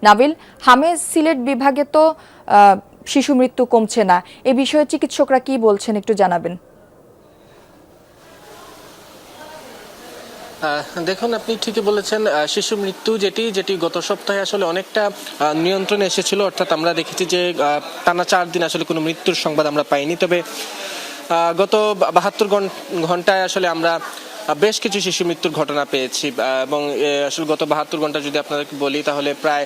Nabil, James Sylhet বিভাগে তো শিশু মৃত্যু কমছে না, এ বিষয়ে চিকিৎসকরা কি বলছেন একটু জানাবেন। দেখুন, আপনি ঠিকই বলেছেন। শিশু মৃত্যু যেটি গত সপ্তাহে আসলে অনেকটা নিয়ন্ত্রণে এসেছিল, অর্থাৎ আমরা দেখেছি যে টানা 4 দিন আসলে কোনো মৃত্যুর সংবাদ আমরা পাইনি। তবে গত 72 ঘন্টায় আসলে আমরা বেশ কিছু শিশু মৃত্যুর ঘটনা পেয়েছি এবং আসলে গত 72 ঘন্টা যদি আপনাদেরকে বলি তাহলে প্রায়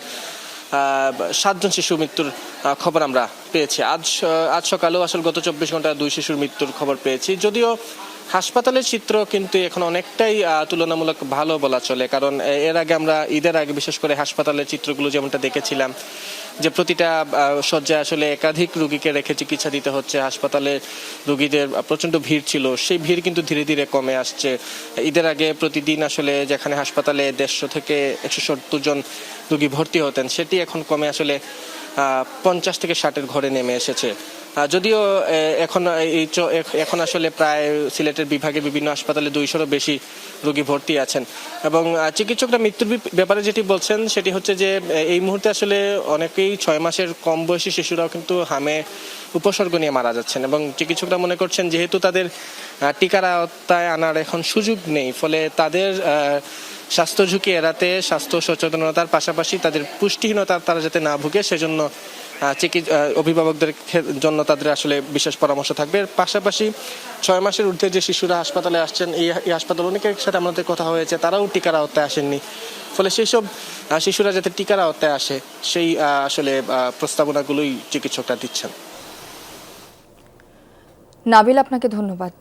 7 জন শিশু মৃত্যুর খবর আমরা পেয়েছি। আজ সকালেও আসলে গত 24 ঘন্টায় 2 শিশুর মৃত্যুর খবর পেয়েছি। যদিও হাসপাতালের চিত্র কিন্তু এখন অনেকটাই তুলনামূলক ভালো বলা চলে, কারণ এর আগে আমরা ঈদের আগে বিশেষ করে হাসপাতালের চিত্রগুলো যেমনটা দেখেছিলাম যে প্রতিটা শয্যায় আসলে একাধিক রোগীকে রেখে চিকিৎসা দিতে হচ্ছে, হাসপাতালে রোগীদের প্রচণ্ড ভিড় ছিল, সেই ভিড় কিন্তু ধীরে ধীরে কমে আসছে। ঈদের আগে প্রতিদিন আসলে যেখানে হাসপাতালে 150 থেকে 170 জন রোগী ভর্তি হতেন, সেটি এখন কমে আসলে 50 থেকে 60-এর ঘরে নেমে এসেছে। যদিও এখন আসলে প্রায় সিলেটের বিভাগে বিভিন্ন হাসপাতালে 200-রও বেশি রোগী ভর্তি আছেন এবং চিকিৎসকরা মৃত্যুর ব্যাপারে যেটি বলছেন সেটি হচ্ছে যে এই মুহূর্তে আসলে অনেকেই 6 মাসের কম বয়সী শিশুরাও কিন্তু হামে উপসর্গ নিয়ে মারা যাচ্ছেন এবং চিকিৎসকরা মনে করছেন যেহেতু তাদের টিকার আওতায় আনার এখন সুযোগ নেই, ফলে তাদের স্বাস্থ্য ঝুঁকি এড়াতে স্বাস্থ্য সচেতনতার পাশাপাশি তাদের পুষ্টিহীনতা তারা যাতে না ভুগে সেজন্য অভিভাবকদের জন্য তাদের আসলে বিশেষ পরামর্শ থাকবে। পাশাপাশি 6 মাসের ঊর্ধ্বে যে শিশুরা হাসপাতালে আসছেন, এই হাসপাতাল অনেকের সাথে আমাদের কথা হয়েছে, তারাও টিকার আওতায় আসেননি, ফলে সেই সব শিশুরা যাতে টিকার আওতায় আসে সেই আসলে প্রস্তাবনাগুলোই চিকিৎসকরা দিচ্ছেন। নাবিল, আপনাকে ধন্যবাদ।